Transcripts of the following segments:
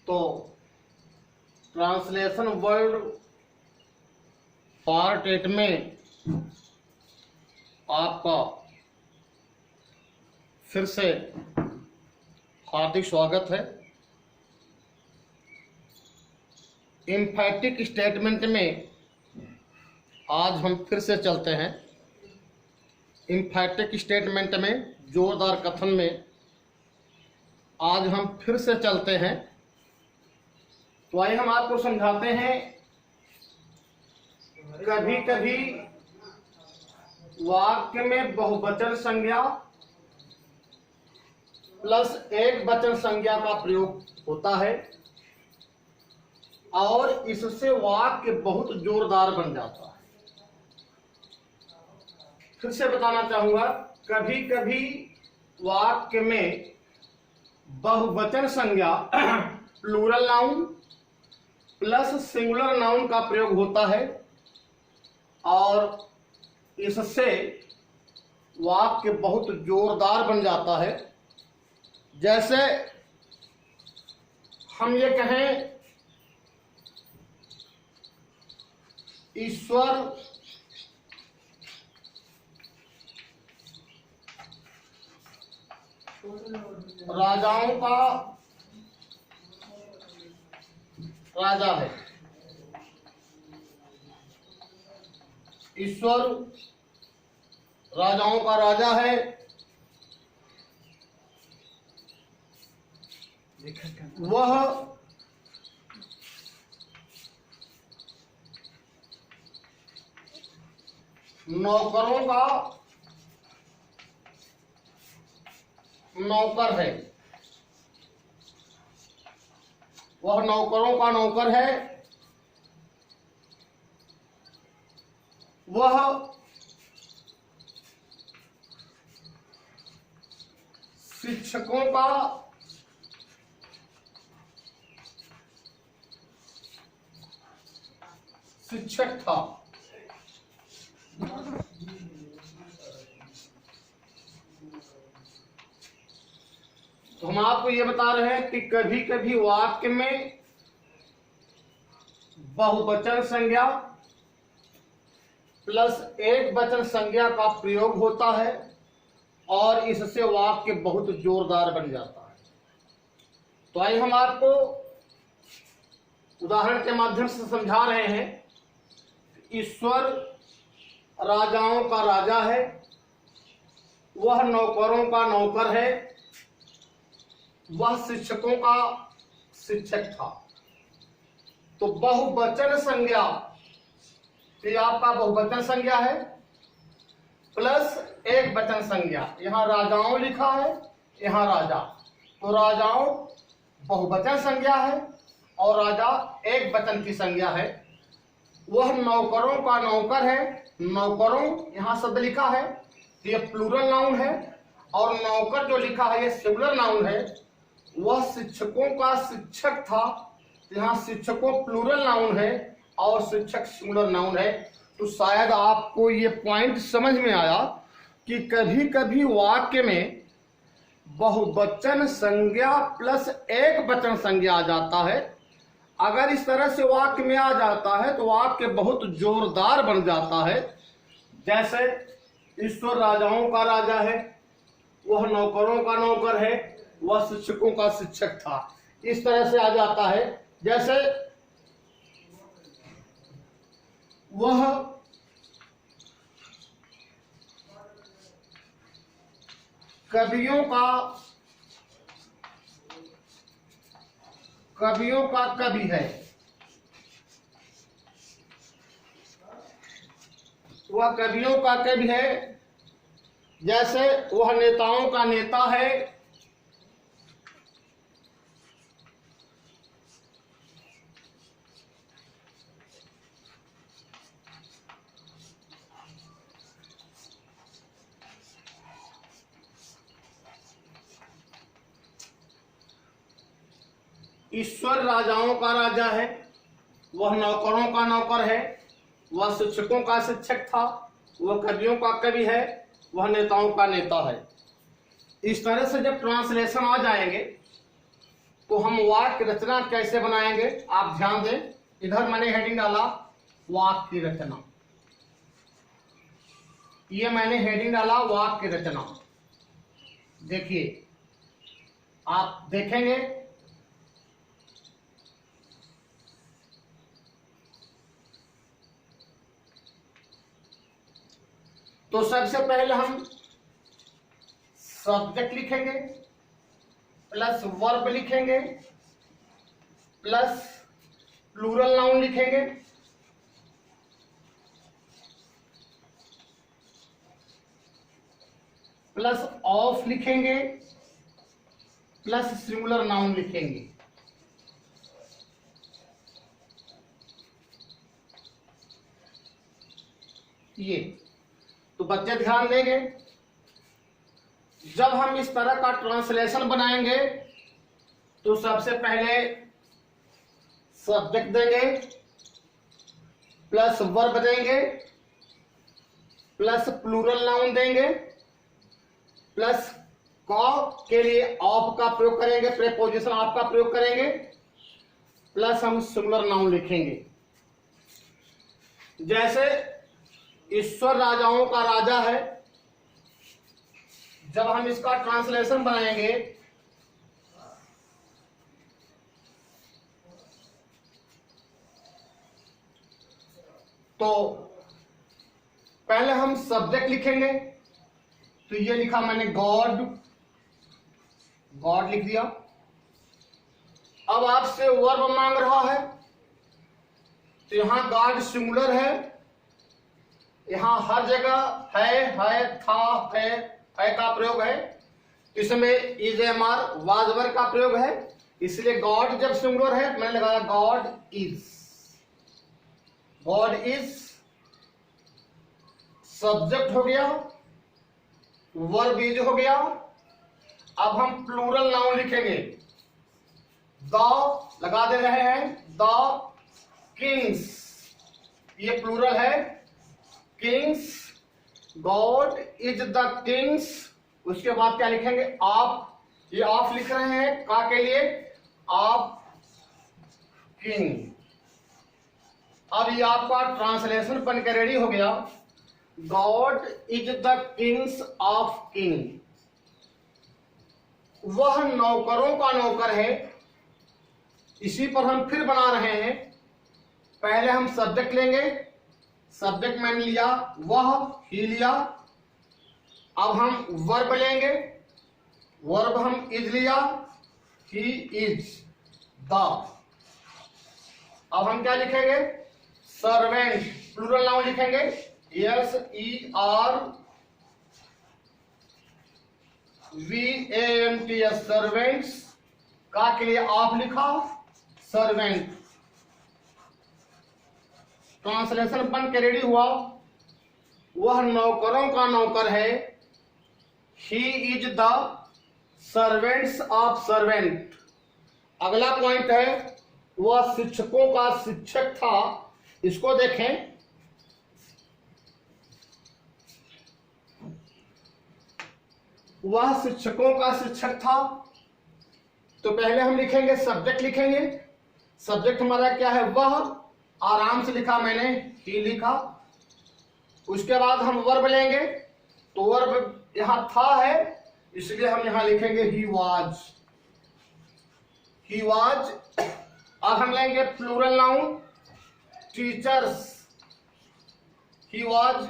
तो translation world part 8 में आपका फिर से हार्दिक स्वागत है। एम्फैटिक स्टेटमेंट में आज हम फिर से चलते हैं। एम्फैटिक स्टेटमेंट में जोरदार कथन में आज हम फिर से चलते हैं। तो आइए हम आपको समझाते हैं। कभी कभी वाक्य में बहुवचन संज्ञा प्लस एक वचन संज्ञा का प्रयोग होता है और इससे वाक्य बहुत जोरदार बन जाता है। फिर से बताना चाहूंगा, कभी कभी वाक्य में बहुवचन संज्ञा plural noun plus singular noun का प्रयोग होता है और इससे वाक्य बहुत जोरदार बन जाता है। जैसे हम ये कहें, ईश्वर राजाओं का राजा है। ईश्वर राजाओं का राजा है। वह नौकरों का नौकर है। वह नौकरों का नौकर है। वह शिक्षकों का शिक्षक था। तो हम आपको ये बता रहे हैं कि कभी कभी वाक्य में बहुवचन संज्ञा प्लस एक वचन संज्ञा का प्रयोग होता है और इससे वाक्य बहुत जोरदार बन जाता है। तो आइए हम आपको उदाहरण के माध्यम से समझा रहे हैं। ईश्वर राजाओं का राजा है। वह नौकरों का नौकर है। वह शिक्षकों का शिक्षक था। तो बहुवचन संज्ञा, ये आपका बहुवचन संज्ञा है प्लस एक वचन संज्ञा। यहां राजाओं लिखा है, यहां राजा। तो राजाओं बहुवचन संज्ञा है और राजा एक वचन की संज्ञा है। वह नौकरों का नौकर है। नौकरों यहां शब्द लिखा है तो यह प्लूरल नाउन है और नौकर जो लिखा है यह सिंगुलर नाउन है। वह शिक्षकों का शिक्षक था। यहाँ शिक्षकों प्लूरल नाउन है और शिक्षक सिंगुलर नाउन है। तो शायद आपको ये पॉइंट समझ में आया कि कभी कभी वाक्य में बहुवचन संज्ञा प्लस एक वचन संज्ञा आ जाता है। अगर इस तरह से वाक्य में आ जाता है तो वाक्य बहुत जोरदार बन जाता है। जैसे ईश्वर राजाओं का राजा है। वह नौकरों का नौकर है। वह शिक्षकों का शिक्षक था। इस तरह से आ जाता है। जैसे वह कवियों का कवि है। वह कवियों का कवि है। जैसे वह नेताओं का नेता है। ईश्वर राजाओं का राजा है। वह नौकरों का नौकर है। वह शिक्षकों का शिक्षक था। वह कवियों का कवि है। वह नेताओं का नेता है। इस तरह से जब ट्रांसलेशन आ जाएंगे तो हम वाक्य रचना कैसे बनाएंगे आप ध्यान दें। इधर मैंने हेडिंग डाला वाक्य रचना, ये मैंने हेडिंग डाला वाक्य रचना। देखिए आप देखेंगे तो सबसे पहले हम सब्जेक्ट लिखेंगे प्लस वर्ब लिखेंगे प्लस प्लूरल नाउन लिखेंगे, प्लस ऑफ लिखेंगे प्लस सिंगुलर नाउन लिखेंगे। ये तो बच्चे ध्यान देंगे, जब हम इस तरह का ट्रांसलेशन बनाएंगे तो सबसे पहले सब्जेक्ट देंगे प्लस वर्ब देंगे प्लस प्लूरल नाउन देंगे प्लस कॉ के लिए ऑफ का प्रयोग करेंगे, प्रेपोजिशन ऑफ का प्रयोग करेंगे, प्लस हम सिंगुलर नाउन लिखेंगे। जैसे ईश्वर राजाओं का राजा है, जब हम इसका ट्रांसलेशन बनाएंगे तो पहले हम सब्जेक्ट लिखेंगे, तो ये लिखा मैंने गॉड, गॉड लिख दिया। अब आपसे वर्ब मांग रहा है तो यहां गॉड सिंगुलर है, यहां हर जगह है था है का प्रयोग है, इसमें इज एम आर वाजवर का प्रयोग है, इसलिए गॉड जब सिंगुलर है मैंने लगाया God is. God is subject हो गया, वर्ब इज हो गया। अब हम प्लूरल नाउन लिखेंगे, द लगा दे रहे हैं, द किंग्स, ये प्लूरल है, Kings, God is the Kings. उसके बाद क्या लिखेंगे आप, ये ऑफ लिख रहे हैं का के लिए, आप किंग। अब ये आपका ट्रांसलेशन बन के रेडी हो गया, God is the Kings of king. वह नौकरों का नौकर है, इसी पर हम फिर बना रहे हैं। पहले हम सब्जेक्ट लेंगे, सब्जेक्ट मैंने लिया वह, ही लिया। अब हम वर्ब लेंगे, वर्ब हम इज लिया, ही इज द। अब हम क्या लिखेंगे, सर्वेंट, प्लूरल नाउन लिखेंगे, S E R V A N T S, servants का के लिए आप लिखा सर्वेंट। ट्रांसलेशन बन के रेडी हुआ, वह नौकरों का नौकर है, he is the servants of servant. अगला पॉइंट है, वह शिक्षकों का शिक्षक था, इसको देखें, वह शिक्षकों का शिक्षक था। तो पहले हम लिखेंगे सब्जेक्ट लिखेंगे, सब्जेक्ट हमारा क्या है, वह, आराम से लिखा मैंने, ही लिखा। उसके बाद हम वर्ब लेंगे, तो वर्ब यहां था है, इसलिए हम यहां लिखेंगे ही वाज, ही वाज। अब हम लेंगे plural noun, teachers, he was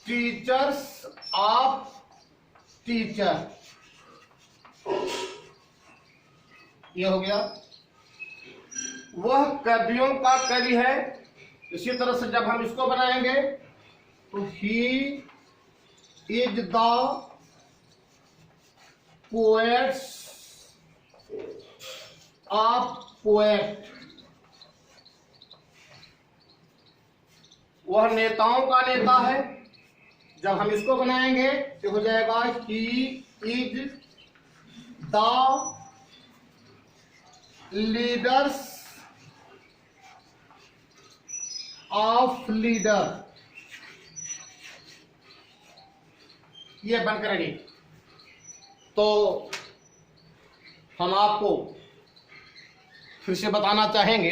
teachers of teacher, ये हो गया। वह कवियों का कवि है, इसी तरह से जब हम इसको बनाएंगे तो he is the poets of poet. वह नेताओं का नेता है, जब हम इसको बनाएंगे तो हो जाएगा he is the leaders of leader, ये बनकर रेडी। तो हम आपको फिर से बताना चाहेंगे,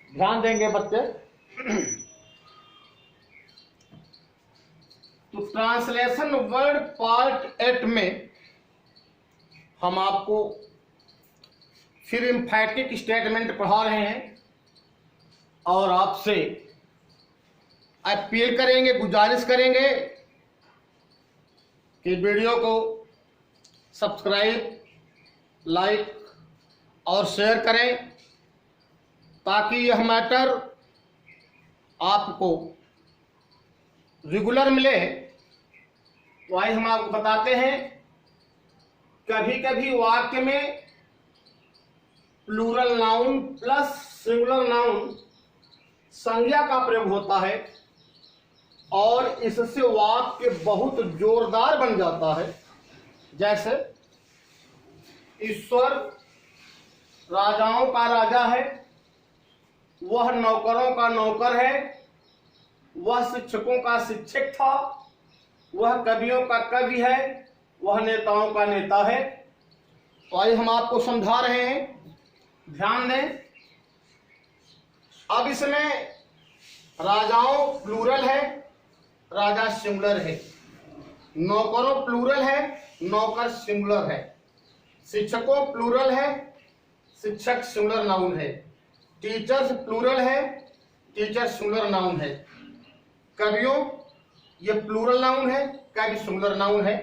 ध्यान देंगे बच्चे। तो ट्रांसलेशन वर्ड पार्ट 8 में हम आपको फिर एम्फैटिक स्टेटमेंट पढ़ा रहे हैं और आपसे अपील करेंगे, गुजारिश करेंगे कि वीडियो को सब्सक्राइब, लाइक और शेयर करें ताकि यह मैटर आपको रेगुलर मिले। तो आइए हम आपको बताते हैं, कभी कभी वाक्य में plural noun plus singular noun संज्ञा का प्रयोग होता है और इससे वाक्य बहुत जोरदार बन जाता है। जैसे ईश्वर राजाओं का राजा है, वह नौकरों का नौकर है, वह शिक्षकों का शिक्षक था, वह कवियों का कवि है, वह नेताओं का नेता है। तो आइए हम आपको समझा रहे हैं, ध्यान दें। अब इसमें राजाओं प्लूरल है, राजा सिंगुलर है, नौकरों प्लूरल है, नौकर सिंगुलर है, शिक्षकों प्लूरल है, शिक्षक सिंगुलर नाउन है, टीचर्स प्लूरल है, टीचर सिंगुलर नाउन है, कवियों ये प्लूरल नाउन है, कवि सिंगुलर नाउन है,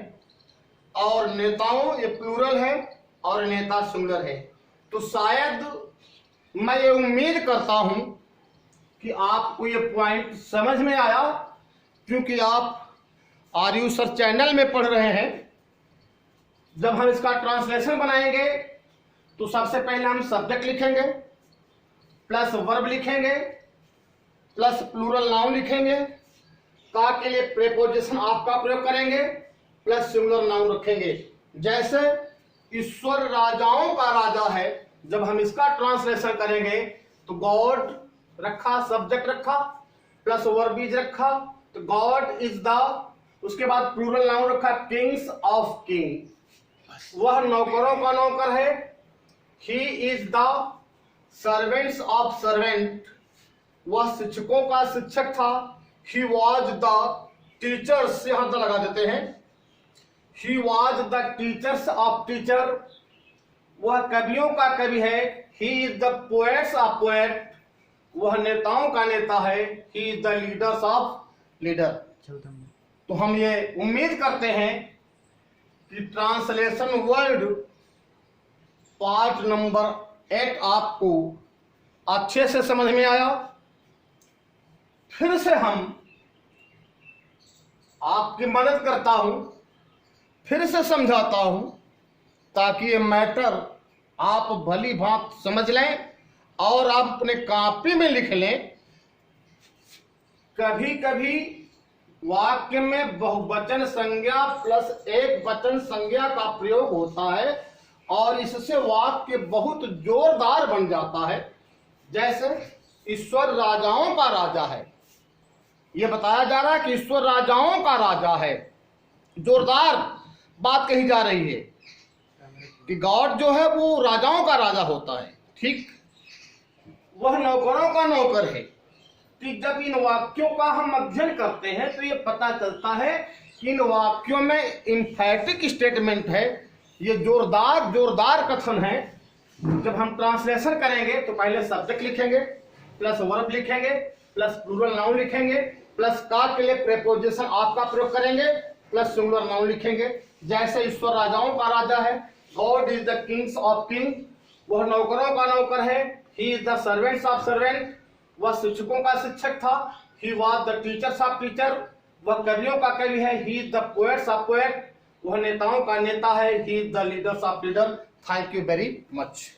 और नेताओं ये प्लूरल है और नेता सिंगुलर है। तो शायद मैं ये उम्मीद करता हूं कि आपको ये पॉइंट समझ में आया, क्योंकि आप आर्यू सर चैनल में पढ़ रहे हैं। जब हम इसका ट्रांसलेशन बनाएंगे तो सबसे पहले हम सब्जेक्ट लिखेंगे, प्लस वर्ब लिखेंगे, प्लस प्लूरल नाउन लिखेंगे, का के लिए प्रेपोजिशन आपका प्रयोग करेंगे, प्लस सिंगुलर नाउन रखेंगे। जैसे ईश्वर राजाओं का राजा है, जब हम इसका ट्रांसलेशन करेंगे तो गॉड रखा, सब्जेक्ट रखा, प्लस वर्बिज रखा, तो गॉड इज द, उसके बाद प्लूरल नाउन रखा किंग्स ऑफ किंग, वह नौकरों का नौकर है, he is the servants of servant, वह शिक्षकों का शिक्षक था, ही वॉज द टीचर्स, यहां तक लगा देते हैं, he was the teachers of teacher, वह कवियों का कवि है, he is the poets of poet, वह नेताओं का नेता है, he is the leaders of leader. तो हम ये उम्मीद करते हैं कि ट्रांसलेशन वर्ड पार्ट नंबर 8 आपको अच्छे से समझ में आया। फिर से हम आपकी मदद करता हूं, फिर से समझाता हूं, ताकि ये मैटर आप भली भांत समझ लें और आप अपने कॉपी में लिख लें। कभी कभी वाक्य में बहुवचन संज्ञा प्लस एक वचन संज्ञा का प्रयोग होता है और इससे वाक्य बहुत जोरदार बन जाता है। जैसे ईश्वर राजाओं का राजा है, यह बताया जा रहा है कि ईश्वर राजाओं का राजा है, जोरदार बात कही जा रही है कि गॉड जो है वो राजाओं का राजा होता है, ठीक, वह नौकरों का नौकर है। कि जब इन वाक्यों का हम अध्ययन करते हैं तो ये पता चलता है कि इन वाक्यों में एम्फैटिक स्टेटमेंट है, ये जोरदार जोरदार कथन है। जब हम ट्रांसलेशन करेंगे तो पहले सब्जेक्ट लिखेंगे, प्लस वर्ब लिखेंगे, प्लस प्लूरल नाउन लिखेंगे, प्लस का के लिए प्रेपोजिशन आपका प्रयोग करेंगे, प्लस सिंगुलर नाउन लिखेंगे। जैसे ईश्वर राजाओं का राजा है, God is the Kings of king, वह नौकरों का नौकर है, he is the servants of servant, वह शिक्षकों का शिक्षक था, he was the teachers of teacher, वह कवियों का कवि है, he is the poets of poet, वह नेताओं का नेता है, he is the leaders of leader. Thank you very much.